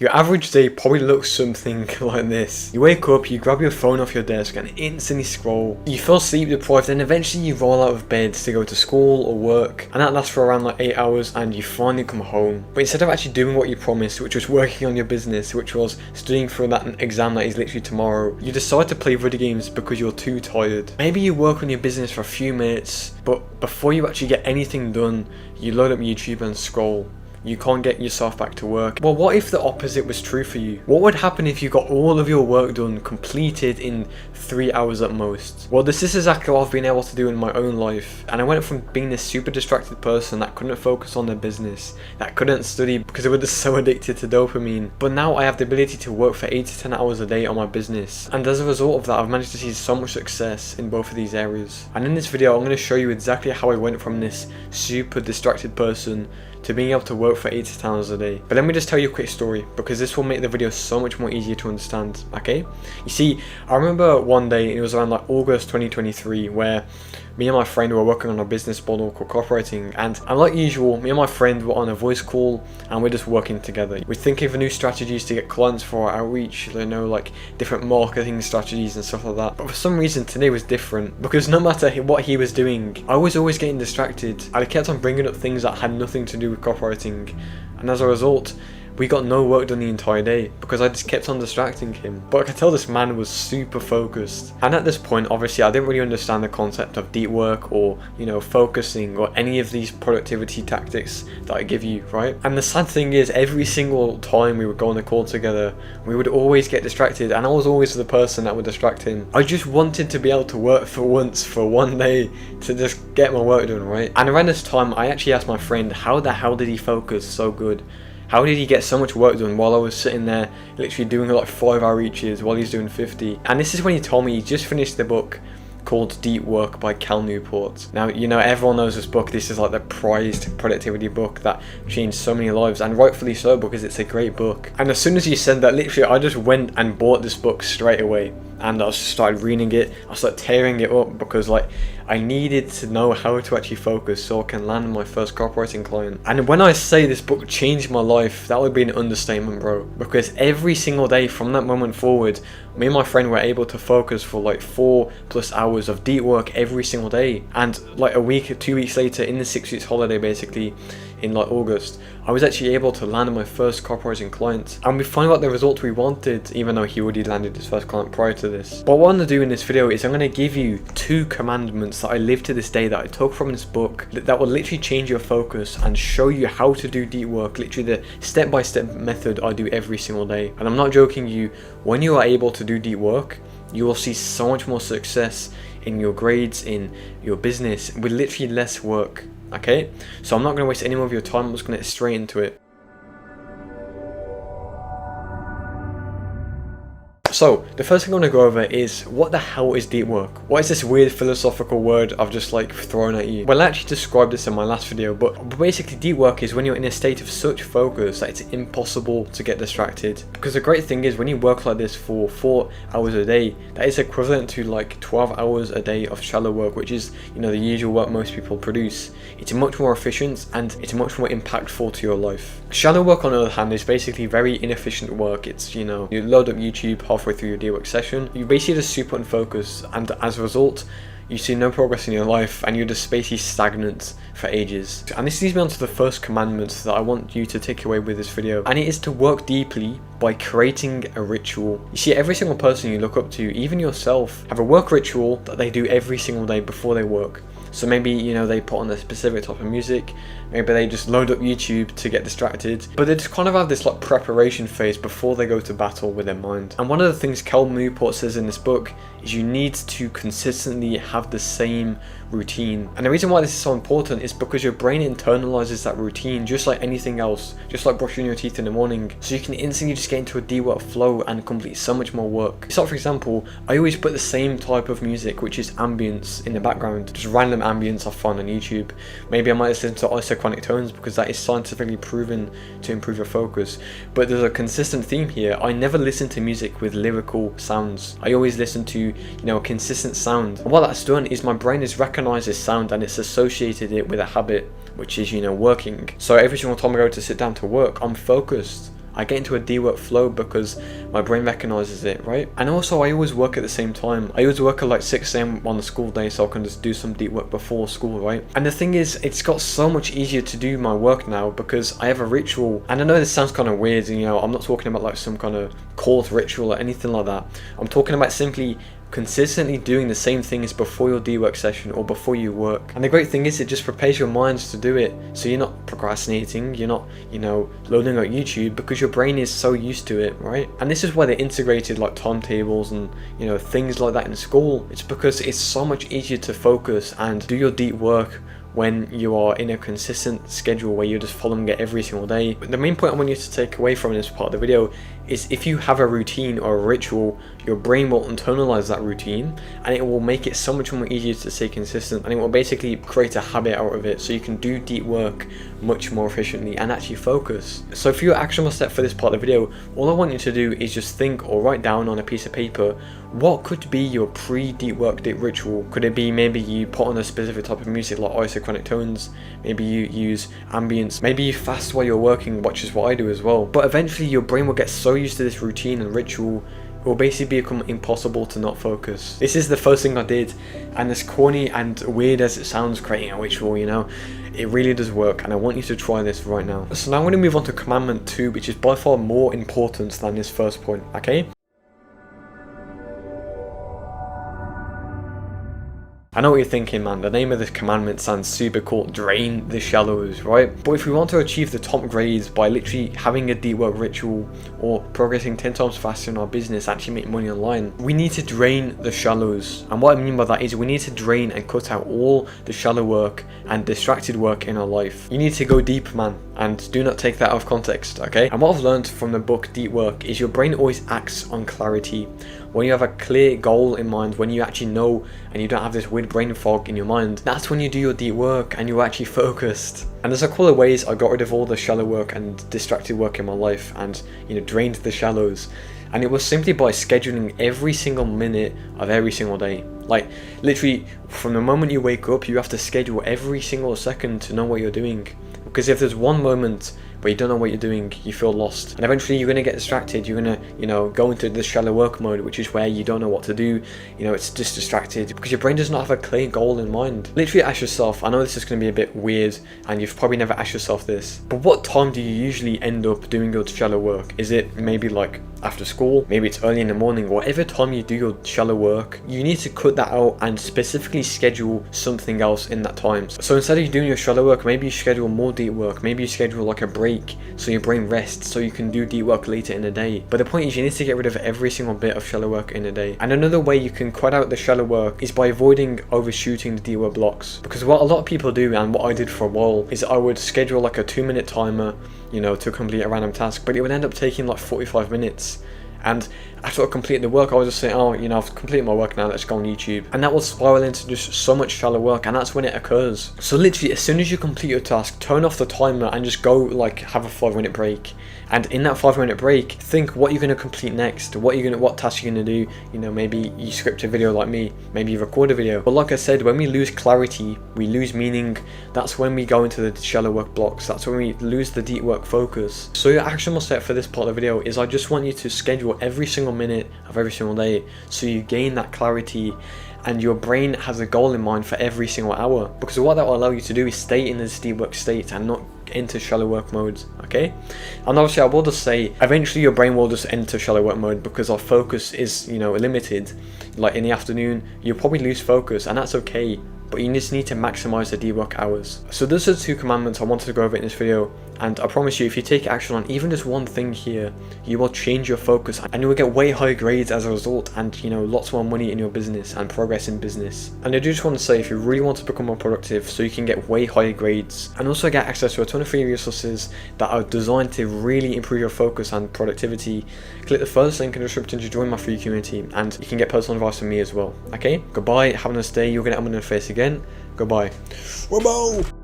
Your average day probably looks something like this. You wake up, you grab your phone off your desk and instantly scroll. You feel sleep deprived, then eventually you roll out of bed to go to school or work, and that lasts for around like 8 hours, and you finally come home. But instead of actually doing what you promised, which was working on your business, which was studying for that exam that is literally tomorrow, you decide to play video games because you're too tired. Maybe you work on your business for a few minutes, but before you actually get anything done, you load up YouTube and scroll. You can't get yourself back to work. Well, what if the opposite was true for you? What would happen if you got all of your work done, completed in 3 hours at most? Well, this is exactly what I've been able to do in my own life. And I went from being this super distracted person that couldn't focus on their business, that couldn't study because they were just so addicted to dopamine. But now I have the ability to work for 8 to 10 hours a day on my business. And as a result of that, I've managed to see so much success in both of these areas. And in this video, I'm going to show you exactly how I went from this super distracted person to being able to work for 8 to 10 hours a day. But let me just tell you a quick story, because this will make the video so much more easier to understand, okay? You see, I remember one day, it was around like August 2023, where me and my friend were working on a business model called copywriting, and like usual, me and my friend were on a voice call, and we're just working together. We're thinking of new strategies to get clients for our outreach, you know, like different marketing strategies and stuff like that. But for some reason, today was different, because no matter what he was doing, I was always getting distracted. I kept on bringing up things that had nothing to do with copywriting, and as a result, we got no work done the entire day because I just kept on distracting him. But I could tell this man was super focused. And at this point, obviously, I didn't really understand the concept of deep work or, you know, focusing or any of these productivity tactics that I give you, right? And the sad thing is, every single time we would go on a call together, we would always get distracted, and I was always the person that would distract him. I just wanted to be able to work for once, for one day, to just get my work done, right? And around this time, I actually asked my friend, how the hell did he focus so good? How did he get so much work done while I was sitting there literally doing like 5-hour eaches while he's doing 50? And this is when he told me he just finished the book called Deep Work by Cal Newport. Now, you know, everyone knows this book. This is like the prized productivity book that changed so many lives, and rightfully so, because it's a great book. And as soon as he said that, literally I just went and bought this book straight away, and I just started reading it. I started tearing it up because like I needed to know how to actually focus so I can land my first copywriting client. And when I say this book changed my life, that would be an understatement, bro, because every single day from that moment forward, me and my friend were able to focus for like 4+ hours of deep work every single day. And like a week or 2 weeks later, in the 6 weeks holiday basically, in like August, I was actually able to land my first copywriting client, and we finally got the result we wanted, even though he already landed his first client prior to this. But what I'm going to do in this video is I'm going to give you 2 commandments that I live to this day, that I took from this book, that will literally change your focus and show you how to do deep work, literally the step-by-step method I do every single day. And I'm not joking you, when you are able to do deep work, you will see so much more success in your grades, in your business, with literally less work. Okay, so I'm not going to waste any more of your time. I'm just going to get straight into it. So, the first thing I want to go over is, what the hell is deep work? What is this weird philosophical word I've just like thrown at you? Well, I actually described this in my last video, but basically deep work is when you're in a state of such focus that it's impossible to get distracted. Because the great thing is, when you work like this for 4 hours a day, that is equivalent to like 12 hours a day of shallow work, which is, you know, the usual work most people produce. It's much more efficient and it's much more impactful to your life. Shallow work, on the other hand, is basically very inefficient work. It's, you know, you load up YouTube halfway through your deep work session, you basically just super unfocused, and as a result, you see no progress in your life, and you're just basically stagnant for ages. And this leads me on to the first commandment that I want you to take away with this video, and it is to work deeply by creating a ritual. You see, every single person you look up to, even yourself, have a work ritual that they do every single day before they work. So maybe, you know, they put on a specific type of music, maybe they just load up YouTube to get distracted, but they just kind of have this like preparation phase before they go to battle with their mind. And one of the things Cal Newport says in this book is you need to consistently have the same routine. And the reason why this is so important is because your brain internalizes that routine just like anything else, just like brushing your teeth in the morning, so you can instantly just get into a deep work flow and complete so much more work. So for example, I always put the same type of music, which is ambience, in the background, just random ambience I find on YouTube. Maybe I might listen to isochronic tones because that is scientifically proven to improve your focus. But there's a consistent theme here. I never listen to music with lyrical sounds. I always listen to, you know, a consistent sound. And what that's done is my brain has recognized this sound and it's associated it with a habit, which is, you know, working. So every single time I go to sit down to work, I'm focused. I get into a deep work flow because my brain recognizes it, right? And also I always work at the same time. I always work at like 6 a.m. on the school day, so I can just do some deep work before school, right? And the thing is, it's got so much easier to do my work now because I have a ritual. And I know this sounds kind of weird, you know, I'm not talking about like some kind of cult ritual or anything like that. I'm talking about simply consistently doing the same things before your deep work session or before you work. And the great thing is, it just prepares your minds to do it, so you're not procrastinating, you're not, you know, loading up YouTube, because your brain is so used to it, right? And this is why they integrated like timetables and, you know, things like that in school. It's because it's so much easier to focus and do your deep work when you are in a consistent schedule where you're just following it every single day. But the main point I want you to take away from this part of the video is, if you have a routine or a ritual, your brain will internalize that routine and it will make it so much more easier to stay consistent, and it will basically create a habit out of it, so you can do deep work much more efficiently and actually focus. So for your actionable step for this part of the video, all I want you to do is just think or write down on a piece of paper, what could be your pre-deep work ritual? Could it be maybe you put on a specific type of music like isochronic tones, maybe you use ambience, maybe you fast while you're working, which is what I do as well. But eventually your brain will get so used to this routine and ritual, it will basically become impossible to not focus. This is the first thing I did, and as corny and weird as it sounds, creating a ritual, you know, it really does work, and I want you to try this right now. So now I'm going to move on to commandment 2, which is by far more important than this first point, okay? I know what you're thinking, man, the name of this commandment sounds super cool, drain the shallows, right? But if we want to achieve the top grades by literally having a deep work ritual or progressing 10 times faster in our business, actually make money online, we need to drain the shallows. And what I mean by that is we need to drain and cut out all the shallow work and distracted work in our life. You need to go deep, man, and do not take that out of context, okay? And what I've learned from the book Deep Work is your brain always acts on clarity. When you have a clear goal in mind, when you actually know and you don't have this weird brain fog in your mind, that's when you do your deep work and you're actually focused. And there's a couple of ways I got rid of all the shallow work and distracted work in my life and, you know, drained the shallows. And it was simply by scheduling every single minute of every single day. Like, literally, from the moment you wake up, you have to schedule every single second to know what you're doing. Because if there's one moment where you don't know what you're doing, you feel lost. And eventually you're going to get distracted. You're going to, you know, go into the shallow work mode, which is where you don't know what to do. You know, it's just distracted because your brain does not have a clear goal in mind. Literally ask yourself, I know this is going to be a bit weird and you've probably never asked yourself this, but what time do you usually end up doing your shallow work? Is it maybe like after school? Maybe it's early in the morning. Whatever time you do your shallow work, you need to cut that out and specifically schedule something else in that time. So instead of doing your shallow work, maybe you schedule more deep work. Maybe you schedule like a break so your brain rests so you can do deep work later in the day. But the point is, you need to get rid of every single bit of shallow work in a day. And another way you can cut out the shallow work is by avoiding overshooting the deep work blocks. Because what a lot of people do, and what I did for a while, is I would schedule like a 2-minute timer, you know, to complete a random task, but it would end up taking like 45 minutes. And after I completed the work, I would just say, oh, you know, I've completed my work now, let's go on YouTube. And that will spiral into just so much shallow work, and that's when it occurs. So literally, as soon as you complete your task, turn off the timer and just go, like, have a 5-minute break. And in that 5-minute break, think what you're going to complete next, what task you're going to do. You know, maybe you script a video like me, maybe you record a video. But like I said, when we lose clarity, we lose meaning. That's when we go into the shallow work blocks. That's when we lose the deep work focus. So your actionable step for this part of the video is I just want you to schedule every single minute of every single day so you gain that clarity and your brain has a goal in mind for every single hour. Because what that will allow you to do is stay in this deep work state and not into shallow work modes, okay? And obviously I will just say, eventually your brain will just enter shallow work mode because our focus is, you know, limited. Like in the afternoon, you'll probably lose focus, and that's okay. But you just need to maximize the deep work hours. So those are the 2 commandments I wanted to go over in this video, and I promise you, if you take action on even just one thing here, you will change your focus and you will get way higher grades as a result, and, you know, lots more money in your business and progress in business. And I do just want to say, if you really want to become more productive so you can get way higher grades and also get access to a ton of free resources that are designed to really improve your focus and productivity, click the first link in the description to join my free community, and you can get personal advice from me as well, okay? Goodbye, have a nice day. You're going to have me in the face again. Goodbye. Whoa.